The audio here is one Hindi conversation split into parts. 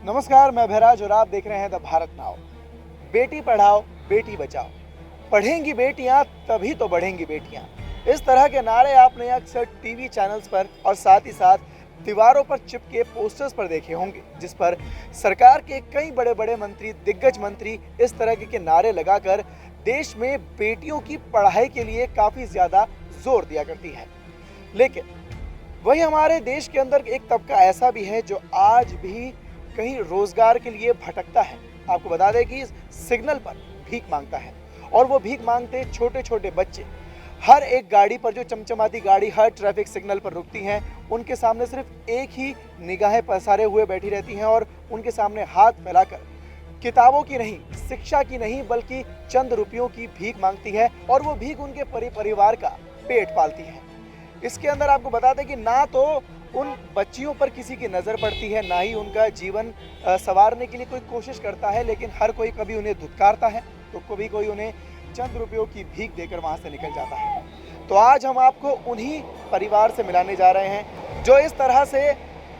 नमस्कार, मैं भैराज और आप देख रहे हैं द भारत नाव। बेटी पढ़ाओ, बेटी बचाओ, पढ़ेंगी बेटियां तभी तो बढ़ेंगी बेटियां। इस तरह के नारे आपने अक्सर टीवी चैनल्स पर और साथ ही साथ दीवारों पर चिपके पोस्टर्स पर देखे होंगे, जिस पर सरकार के कई बड़े बड़े मंत्री, दिग्गज मंत्री इस तरह के नारे लगाकर देश में बेटियों की पढ़ाई के लिए काफ़ी ज़्यादा जोर दिया करती है। लेकिन वही हमारे देश के अंदर एक तबका ऐसा भी है जो आज भी कहीं रोजगार के लिए भटकता है। आपको बता दें कि सिग्नल पर भीख मांगता है और वो भीख मांगते छोटे छोटे बच्चे हर एक गाड़ी पर, जो चमचमाती गाड़ी हर ट्रैफिक सिग्नल पर रुकती हैं, उनके सामने सिर्फ एक ही निगाहें पसारे हुए बैठी रहती हैं और उनके सामने हाथ फैलाकर किताबों की नहीं, शिक्षा की नहीं, बल्कि चंद रुपयों की भीख मांगती है और वो भीख उनके परिवार का पेट पालती है। इसके अंदर आपको बता दें कि ना तो उन बच्चियों पर किसी की नज़र पड़ती है, ना ही उनका जीवन संवारने के लिए कोई कोशिश करता है, लेकिन हर कोई कभी उन्हें धुतकारता है तो कभी कोई उन्हें चंद रुपयों की भीख देकर वहाँ से निकल जाता है। तो आज हम आपको उन्हीं परिवार से मिलाने जा रहे हैं जो इस तरह से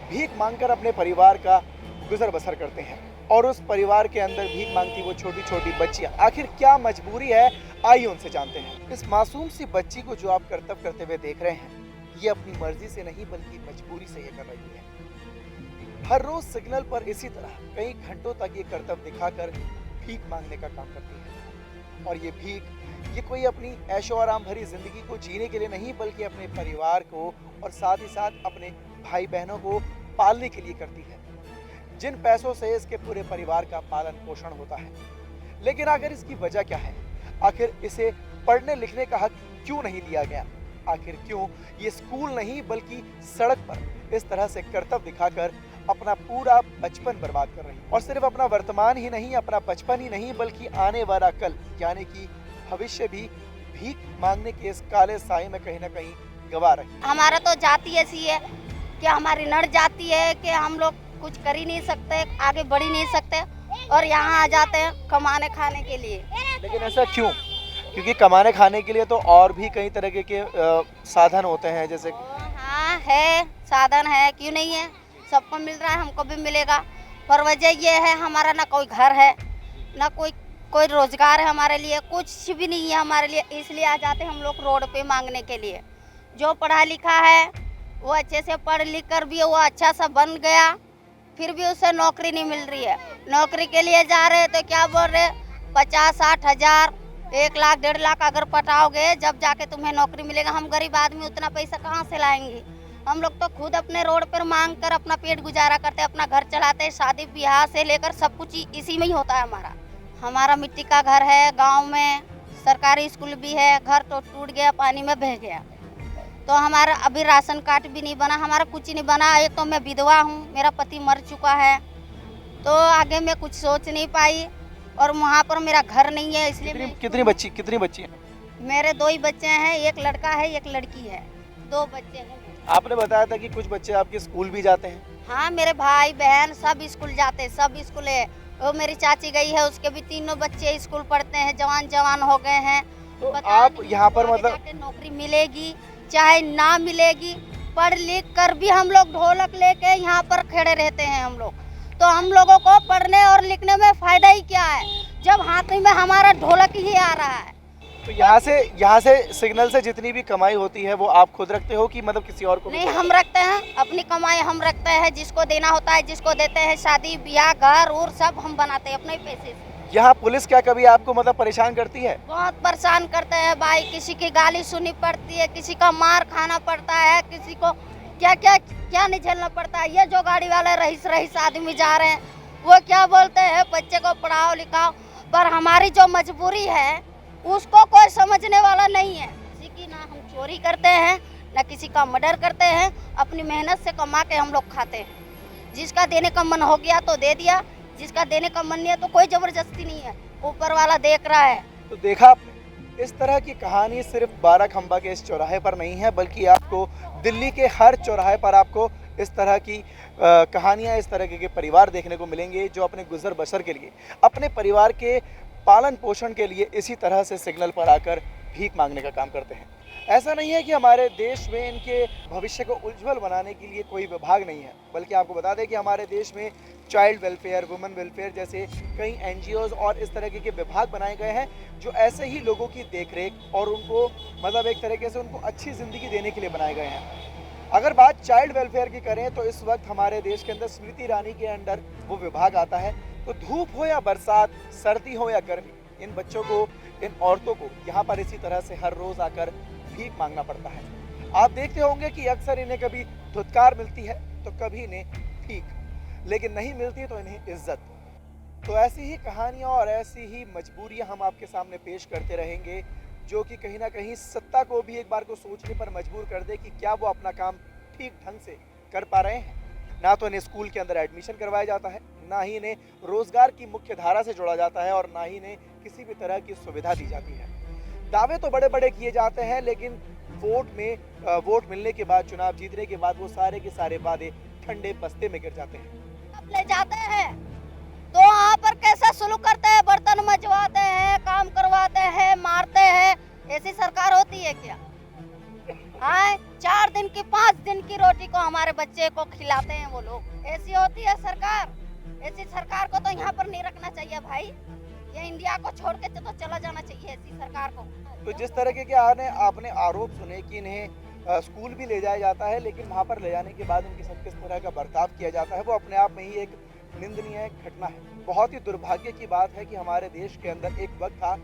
भीख मांगकर अपने परिवार का गुजर बसर करते हैं। और उस परिवार के अंदर भीख मांगती वो छोटी छोटी बच्चियाँ, आखिर क्या मजबूरी है, आइए उनसे जानते हैं। इस मासूम सी बच्ची को जो आप कर्तव्य करते हुए देख रहे हैं, ये अपनी मर्जी से नहीं बल्कि मजबूरी से ये कर रही है। हर रोज सिग्नल पर इसी तरह कई घंटों तक ये कर्तव्य दिखाकर भीख मांगने का काम करती है। और ये भीख, ये कोई अपनी ऐशो आराम भरी जिंदगी को जीने के लिए नहीं, बल्कि अपने परिवार को और साथ ही साथ अपने भाई बहनों को पालने के लिए करती है, जिन पैसों से इसके पूरे परिवार का पालन पोषण होता है। लेकिन आखिर इसकी वजह क्या है? आखिर इसे पढ़ने लिखने का हक क्यों नहीं दिया गया? आखिर क्यों ये स्कूल नहीं बल्कि सड़क पर इस तरह से कर्तव्य दिखाकर अपना पूरा बचपन बर्बाद कर रही है? और सिर्फ अपना वर्तमान ही नहीं, अपना बचपन ही नहीं, बल्कि आने वाला कल यानी कि भविष्य भी भीख मांगने के इस काले साए में कहीं ना कहीं गवा रही है। हमारा तो जाति ऐसी है कि हमारी नड़ जाती है कि हम लोग कुछ कर ही नहीं सकते, आगे बढ़ ही नहीं सकते और यहाँ आ जाते हैं कमाने खाने के लिए। लेकिन ऐसा क्यों? क्योंकि कमाने खाने के लिए तो और भी कई तरह के साधन होते हैं, जैसे हाँ है, साधन है, क्यों नहीं है, सबको मिल रहा है, हमको भी मिलेगा। पर वजह ये है, हमारा ना कोई घर है, ना कोई रोजगार है, हमारे लिए कुछ भी नहीं है हमारे लिए, इसलिए आ जाते हम लोग रोड पे मांगने के लिए। जो पढ़ा लिखा है वो अच्छे से पढ़ लिख कर भी वो अच्छा सा बन गया, फिर भी उसे नौकरी नहीं मिल रही है। नौकरी के लिए जा रहे तो क्या बोल रहे, 50-60 हज़ार, 1 लाख 1.5 लाख अगर पटाओगे जब जाके तुम्हें नौकरी मिलेगा। हम गरीब आदमी उतना पैसा कहाँ से लाएंगे? हम लोग तो खुद अपने रोड पर मांग कर अपना पेट गुजारा करते हैं, अपना घर चलाते हैं, शादी ब्याह से लेकर सब कुछ इसी में ही होता है हमारा मिट्टी का घर है, गांव में सरकारी स्कूल भी है, घर तो टूट गया, पानी में बह गया। तो हमारा अभी राशन कार्ड भी नहीं बना, हमारा कुछ नहीं बना। एक तो मैं विधवा हूँ, मेरा पति मर चुका है, तो आगे मैं कुछ सोच नहीं पाई और वहाँ पर मेरा घर नहीं है, इसलिए कितनी बच्ची हैं? मेरे 2 ही बच्चे हैं, एक लड़का है एक लड़की है, 2 बच्चे हैं। आपने बताया था कि कुछ बच्चे आपके स्कूल भी जाते हैं। हाँ, मेरे भाई बहन सब स्कूल जाते हैं, सब स्कूल है। वो मेरी चाची गई है, उसके भी 3 बच्चे स्कूल पढ़ते हैं, जवान हो गए हैं। तो आप यहाँ पर मतलब नौकरी मिलेगी चाहे ना मिलेगी, पढ़ लिख कर भी हम लोग ढोलक लेके यहाँ पर खड़े रहते हैं हम लोग। तो हम लोगों को पढ़ने और लिखने में फायदा ही क्या है जब हाथ में हमारा ढोलक ही आ रहा है? तो यहाँ से सिग्नल से जितनी भी कमाई होती है वो आप खुद रखते हो कि मतलब किसी और को? नहीं, हम रखते हैं, अपनी कमाई हम रखते हैं, जिसको देना होता है जिसको देते हैं, शादी ब्याह घर और सब हम बनाते हैं अपने पैसे से। यहाँ पुलिस क्या कभी आपको मतलब परेशान करती है? बहुत परेशान करते हैं भाई, किसी की गाली सुननी पड़ती है, किसी का मार खाना पड़ता है, किसी को क्या नहीं झेलना पड़ता है। ये जो गाड़ी वाले रईस आदमी जा रहे हैं वो क्या बोलते हैं, बच्चे को पढ़ाओ लिखाओ, पर हमारी जो मजबूरी है उसको कोई समझने वाला नहीं है। किसी की ना हम चोरी करते हैं, ना किसी का मर्डर करते हैं, अपनी मेहनत से कमा के हम लोग खाते हैं। जिसका देने का मन हो गया तो दे दिया, जिसका देने का मन नहीं है तो कोई जबरदस्ती नहीं है, ऊपर वाला देख रहा है। तो देखा आपने, इस तरह की कहानी सिर्फ बाराखंबा के इस चौराहे पर नहीं है, बल्कि आपको दिल्ली के हर चौराहे पर आपको इस तरह की कहानियाँ, इस तरह के परिवार देखने को मिलेंगे जो अपने गुजर बसर के लिए, अपने परिवार के पालन पोषण के लिए इसी तरह से सिग्नल पर आकर भीख मांगने का काम करते हैं। ऐसा नहीं है कि हमारे देश में इनके भविष्य को उज्जवल बनाने के लिए कोई विभाग नहीं है, बल्कि आपको बता दें कि हमारे देश में चाइल्ड वेलफेयर, वुमेन वेलफेयर जैसे कई एनजीओज और इस तरह के विभाग बनाए गए हैं जो ऐसे ही लोगों की देखरेख और उनको मतलब एक तरीके से उनको अच्छी ज़िंदगी देने के लिए बनाए गए हैं। अगर बात चाइल्ड वेलफेयर की करें तो इस वक्त हमारे देश के अंदर स्मृति ईरानी के अंडर वो विभाग आता है। तो धूप हो या बरसात, सर्दी हो या गर्मी, इन बच्चों को, इन औरतों को यहाँ पर इसी तरह से हर रोज़ आकर भीख मांगना पड़ता है। आप देखते होंगे कि अक्सर इन्हें कभी धुतकार मिलती है तो कभी इन्हें भीख, लेकिन नहीं मिलती तो इन्हें इज्जत। तो ऐसी ही कहानियाँ और ऐसी ही मजबूरियाँ हम आपके सामने पेश करते रहेंगे जो कि कहीं ना कहीं सत्ता को भी एक बार को सोचने पर मजबूर कर दे कि क्या वो अपना काम ठीक ढंग से कर पा रहे हैं। ना तो इन्हें स्कूल के अंदर एडमिशन करवाया जाता है, ना ही इन्हें रोजगार की मुख्य धारा से जोड़ा जाता है और ना ही इन्हें किसी भी तरह की सुविधा दी जाती है। दावे तो बड़े बड़े किए जाते हैं लेकिन वोट मिलने के बाद, चुनाव जीतने के बाद वो सारे के सारे वादे ठंडे बस्ते में गिर जाते हैं। अब ले जाते हैं तो वहाँ पर कैसा सुलूक करते हैं, बर्तन मजवाते हैं, काम करवाते हैं, मारते हैं। ऐसी सरकार होती है क्या? हाँ, 4 दिन की 5 दिन की रोटी को हमारे बच्चे को खिलाते हैं वो लोग। ऐसी होती है सरकार? ऐसी सरकार को तो यहाँ पर नहीं रखना चाहिए भाई। ये इंडिया को छोड़ के तो चला जाना चाहिए ऐसी सरकार को। तो जिस तरह के आपने आरोप सुने कि इन्हें स्कूल भी ले जाया जाता है लेकिन वहाँ पर ले जाने के बाद इनके साथ किस तरह का बर्ताव किया जाता है, वो अपने आप में ही एक निंदनीय घटना है। बहुत ही दुर्भाग्य की बात है कि हमारे देश के अंदर एक वक्त था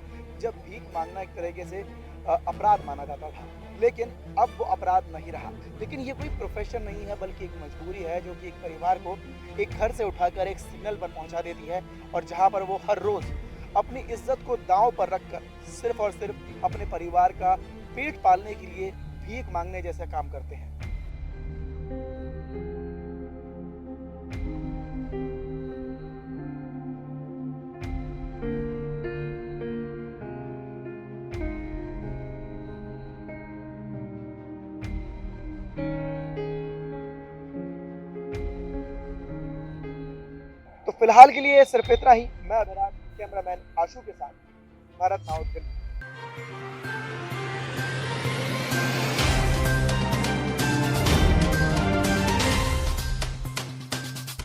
जब भीख मांगना एक तरीके से अपराध माना जाता था, लेकिन अब वो अपराध नहीं रहा। लेकिन ये कोई प्रोफेशन नहीं है बल्कि एक मजबूरी है जो कि एक परिवार को एक घर से उठाकर एक सिग्नल पर पहुंचा देती है और जहां पर वो हर रोज अपनी इज्जत को दांव पर रखकर सिर्फ और सिर्फ अपने परिवार का पेट पालने के लिए भीख मांगने जैसा काम करते हैं। तो फिलहाल के लिए सिर्फ इतना ही। मैं अभिराज, कैमरामैन आशु के साथ, भारत नाउ दिल्ली।